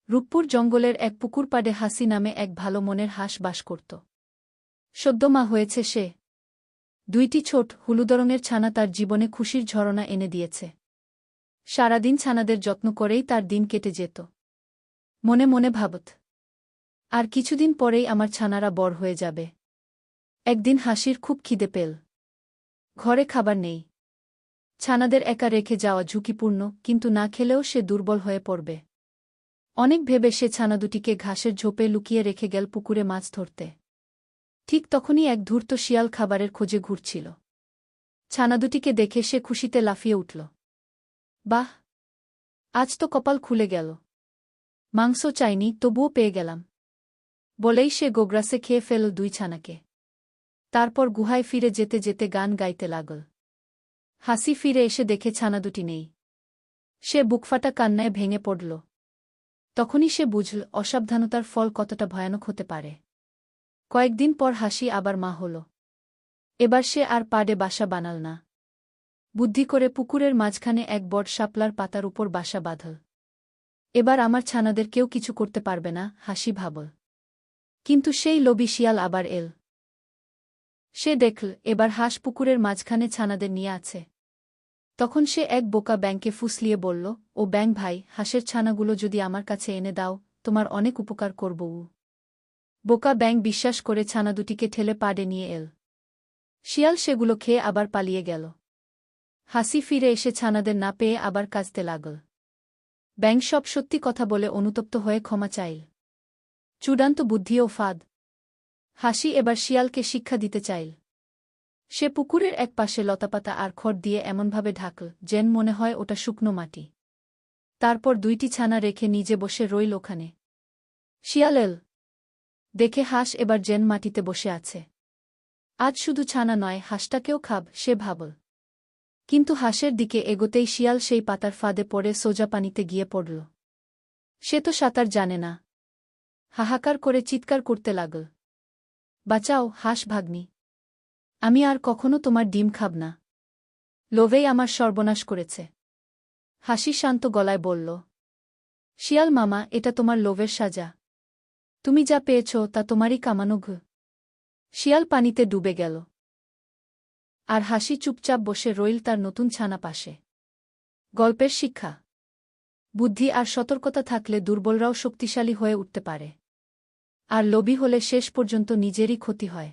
রূপপুর জঙ্গলের এক পুকুর পাড়ে হাসি নামে এক ভালো মনের হাঁস বাস করত। সদ্য মা হয়েছে সে। দুইটি ছোট হলুদরঙের ছানা তার জীবনে খুশির ঝরনা এনে দিয়েছে। সারাদিন ছানাদের যত্ন করেই তার দিন কেটে যেত। মনে মনে ভাবত, আর কিছুদিন পরেই আমার ছানারা বড় হয়ে যাবে। একদিন হাসির খুব খিদে পেল। ঘরে খাবার নেই। ছানাদের একা রেখে যাওয়া ঝুঁকিপূর্ণ, কিন্তু না খেলেও সে দুর্বল হয়ে পড়বে। অনেক ভেবে সে ছানা দুটিকে ঘাসের ঝোপে লুকিয়ে রেখে গেল পুকুরে মাছ ধরতে। ঠিক তখনই এক ধূর্ত শিয়াল খাবারের খোঁজে ঘুরছিল। ছানা দুটিকে দেখে সে খুশিতে লাফিয়ে উঠল। বাহ, আজ তো কপাল খুলে গেল। মাংস চাইনি, তবুও পেয়ে গেলাম। বলেই সে গোগ্রাসে খেয়ে ফেলল দুই ছানাকে। তারপর গুহায় ফিরে যেতে যেতে গান গাইতে লাগল। হাসি ফিরে এসে দেখে ছানা দুটি নেই। সে বুকফাটা কান্নায় ভেঙে পড়ল। তখনই সে বুঝল অসাবধানতার ফল কতটা ভয়ানক হতে পারে। কয়েকদিন পর হাসি আবার মা হল। এবার সে আর পাড়ে বাসা বানাল না। বুদ্ধি করে পুকুরের মাঝখানে এক বট শাপলার পাতার উপর বাসা বাঁধল। এবার আমার ছানাদের কেউ কিছু করতে পারবে না, হাসি ভাবল। কিন্তু সেই লোভী শিয়াল আবার এল। সে দেখল এবার হাঁস পুকুরের মাঝখানে ছানাদের নিয়ে আছে। তখন সে এক বোকা ব্যাঙকে ফুসলিয়ে বলল, ও ব্যাঙ ভাই, হাঁসের ছানাগুলো যদি আমার কাছে এনে দাও, তোমার অনেক উপকার করব। বোকা ব্যাঙ বিশ্বাস করে ছানা দুটিকে ঠেলে পাড়ে নিয়ে এল। শিয়াল সেগুলো খেয়ে আবার পালিয়ে গেল। হাসি ফিরে এসে ছানাদের না পেয়ে আবার কাঁদতে লাগল। ব্যাঙ সব সত্যি কথা বলে অনুতপ্ত হয়ে ক্ষমা চাইল। চূড়ান্ত বুদ্ধি ও ফাঁদ। হাসি এবার শিয়ালকে শিক্ষা দিতে চাইল। সে পুকুরের এক পাশে লতাপাতা আর খড় দিয়ে এমনভাবে ঢাকল যেন মনে হয় ওটা শুকনো মাটি। তারপর দুইটি ছানা রেখে নিজে বসে রইল ওখানে। শিয়াল এল। দেখে হাঁস এবার যেন মাটিতে বসে আছে। আজ শুধু ছানা নয়, হাঁসটাকেও খাব, সে ভাবল। কিন্তু হাঁসের দিকে এগোতেই শিয়াল সেই পাতার ফাঁদে পড়ে সোজা পানিতে গিয়ে পড়ল। সে তো সাঁতার জানে না। হাহাকার করে চিৎকার করতে লাগল, বাঁচাও হাঁস ভাগ্নি, আমি আর কখনো তোমার ডিম খাব না। লোভেই আমার সর্বনাশ করেছে। হাসি শান্ত গলায় বলল, শিয়াল মামা, এটা তোমার লোভের সাজা। তুমি যা পেয়েছ তা তোমারই কামানো ঘু। শিয়াল পানিতে ডুবে গেল। আর হাসি চুপচাপ বসে রইল তার নতুন ছানা পাশে। গল্পের শিক্ষা: বুদ্ধি আর সতর্কতা থাকলে দুর্বলরাও শক্তিশালী হয়ে উঠতে পারে। আর লোভী হলে শেষ পর্যন্ত নিজেরই ক্ষতি হয়।